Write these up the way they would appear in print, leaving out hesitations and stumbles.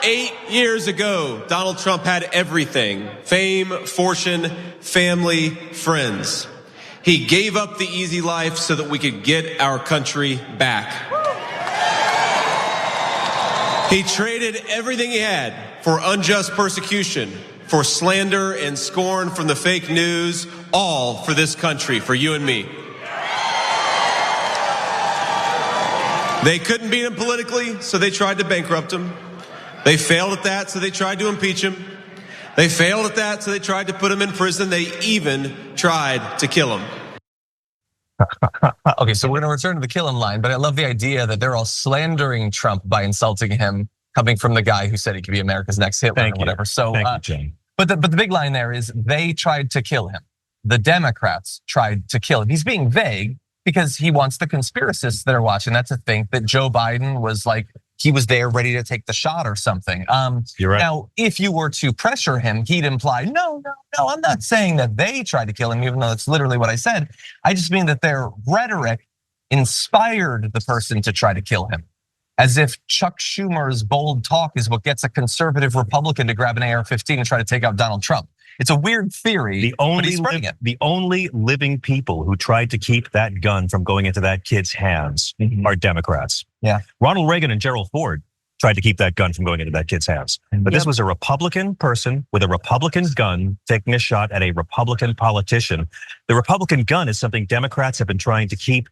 8 years ago, Donald Trump had everything: fame, fortune, family, friends. He gave up the easy life so that we could get our country back. He traded everything he had for unjust persecution, for slander and scorn from the fake news, all for this country, for you and me. They couldn't beat him politically, so they tried to bankrupt him. They failed at that, so they tried to impeach him. They failed at that, so they tried to put him in prison. They even tried to kill him. Okay, so we're gonna return to the kill him line, but I love the idea that they're all slandering Trump by insulting him, coming from the guy who said he could be America's next Hitler or whatever. So, Thank you, Jane. But the big line there is they tried to kill him. The Democrats tried to kill him. He's being vague because he wants the conspiracists that are watching that to think that Joe Biden was like, he was there ready to take the shot or something. You're right. Now, if you were to pressure him, he'd imply, no, I'm not saying that they tried to kill him, even though that's literally what I said. I just mean that their rhetoric inspired the person to try to kill him. As if Chuck Schumer's bold talk is what gets a conservative Republican to grab an AR-15 and try to take out Donald Trump. It's a weird theory, but he's spreading it. The only living people who tried to keep that gun from going into that kid's hands are Democrats. Yeah. Ronald Reagan and Gerald Ford tried to keep that gun from going into that kid's hands. But this was a Republican person with a Republican gun taking a shot at a Republican politician. The Republican gun is something Democrats have been trying to keep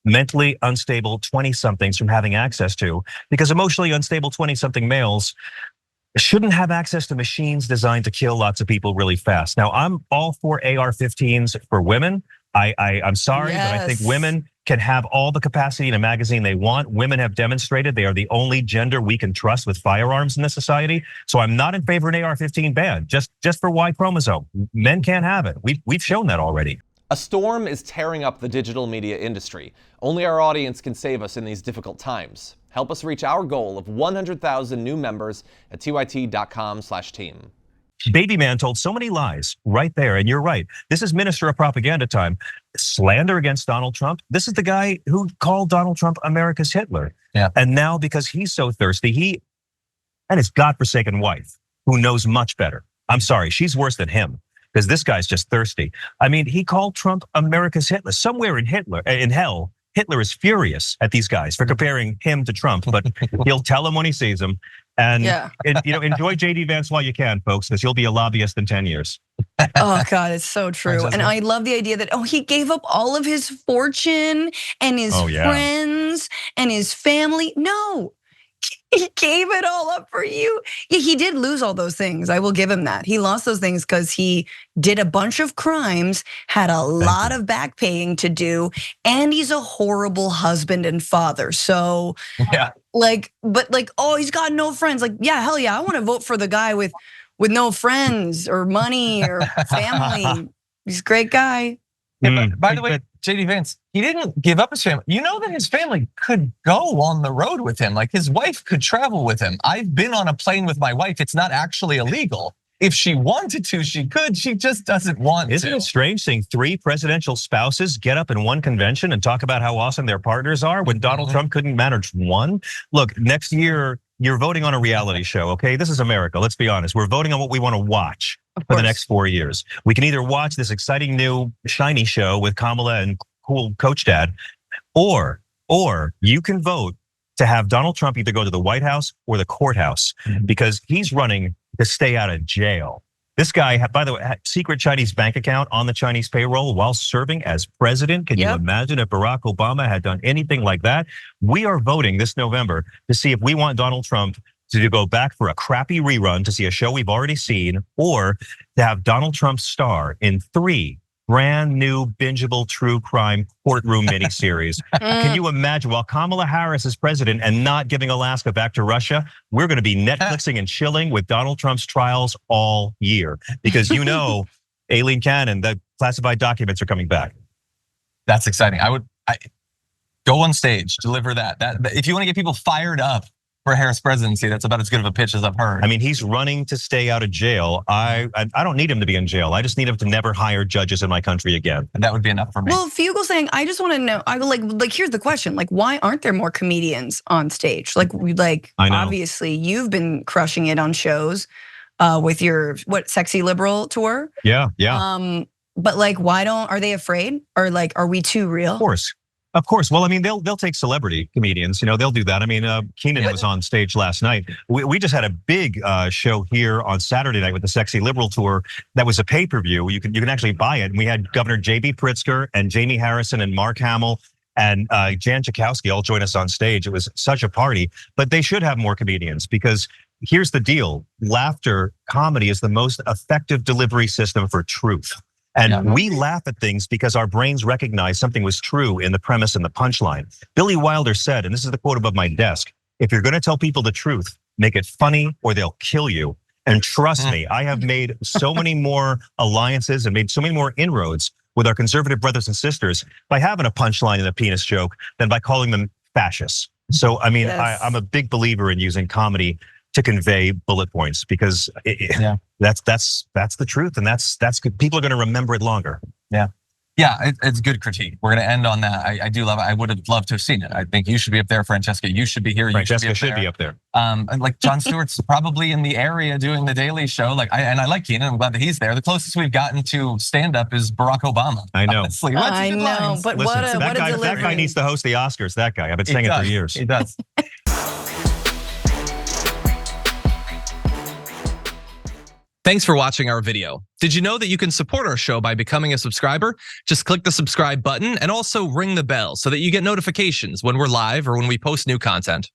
mentally unstable 20-somethings from having access to, because emotionally unstable 20-something males shouldn't have access to machines designed to kill lots of people really fast. Now, I'm all for AR-15s for women. I'm sorry, but I think women can have all the capacity in a magazine they want. Women have demonstrated they are the only gender we can trust with firearms in this society. So I'm not in favor of an AR-15 ban, just for Y chromosome. Men can't have it. We've shown that already. A storm is tearing up the digital media industry. Only our audience can save us in these difficult times. Help us reach our goal of 100,000 new members at tyt.com/team. Baby man told so many lies right there, and you're right. This is Minister of Propaganda time. Slander against Donald Trump. This is the guy who called Donald Trump America's Hitler. Yeah. And now because he's so thirsty, he and his godforsaken wife, who knows much better. I'm sorry, she's worse than him, because this guy's just thirsty. I mean, he called Trump America's Hitler. Somewhere in hell, Hitler is furious at these guys for comparing him to Trump, but he'll tell him when he sees him. And enjoy JD Vance while you can, folks, because you'll be a lobbyist in 10 years. Oh God, it's so true. And I love the idea that, he gave up all of his fortune and his friends and his family. No, he gave it all up for you. Yeah, he did lose all those things. I will give him that. He lost those things because he did a bunch of crimes, had a lot of back paying to do, and he's a horrible husband and father. So he's got no friends. Like, yeah, hell yeah, I want to vote for the guy with no friends or money or family. He's a great guy. Yeah, by the way, JD Vance, he didn't give up his family. You know that his family could go on the road with him. Like, his wife could travel with him. I've been on a plane with my wife. It's not actually illegal. If she wanted to, she could. She just doesn't want to. Isn't it strange seeing 3 presidential spouses get up in one convention and talk about how awesome their partners are when Donald Trump couldn't manage one? Look, next year, you're voting on a reality show, okay? This is America, let's be honest. We're voting on what we want to watch for the next 4 years. We can either watch this exciting new shiny show with Kamala and cool coach dad, or you can vote to have Donald Trump either go to the White House or the courthouse, because he's running to stay out of jail. This guy, by the way, had secret Chinese bank account on the Chinese payroll while serving as president. Can you imagine if Barack Obama had done anything like that? We are voting this November to see if we want Donald Trump to go back for a crappy rerun to see a show we've already seen, or to have Donald Trump star in 3 brand new bingeable true crime courtroom miniseries. Can you imagine, while Kamala Harris is president and not giving Alaska back to Russia, we're gonna be Netflixing and chilling with Donald Trump's trials all year. Because Aileen Cannon, the classified documents are coming back. That's exciting. I go on stage, deliver that. If you want to get people fired up for Harris presidency. That's about as good of a pitch as I've heard. I mean, he's running to stay out of jail. I don't need him to be in jail. I just need him to never hire judges in my country again. And that would be enough for me. Well, Fugel saying, I just want to know. I like. Here's the question: like, why aren't there more comedians on stage? Like, obviously, you've been crushing it on shows with your Sexy Liberal tour. Yeah. But like, why are they afraid? Or like, are we too real? Of course. Well, I mean, they'll take celebrity comedians. They'll do that. I mean, Keenan was on stage last night. We just had a big show here on Saturday night with the Sexy Liberal tour. That was a pay-per-view. You can actually buy it. And we had Governor J.B. Pritzker and Jamie Harrison and Mark Hamill and Jan Schakowsky all join us on stage. It was such a party. But they should have more comedians because here's the deal: laughter, comedy is the most effective delivery system for truth. And we laugh at things because our brains recognize something was true in the premise and the punchline. Billy Wilder said, and this is the quote above my desk, if you're gonna tell people the truth, make it funny or they'll kill you. And trust me, I have made so many more alliances and made so many more inroads with our conservative brothers and sisters by having a punchline and a penis joke than by calling them fascists. So, I mean, yes. I'm a big believer in using comedy to convey bullet points because that's the truth, and that's good. People are going to remember it longer. Yeah, it's good critique. We're going to end on that. I do love it. I would have loved to have seen it. I think you should be up there, Francesca. You should be here. Francesca should be up there. And like Jon Stewart's probably in the area doing the Daily Show. I like Keenan. I'm glad that he's there. The closest we've gotten to stand up is Barack Obama. I know. Honestly. I know, but listen, what a delivery. That guy needs to host the Oscars. That guy. I've been saying it for years. He does. Thanks for watching our video. Did you know that you can support our show by becoming a subscriber? Just click the subscribe button and also ring the bell so that you get notifications when we're live or when we post new content.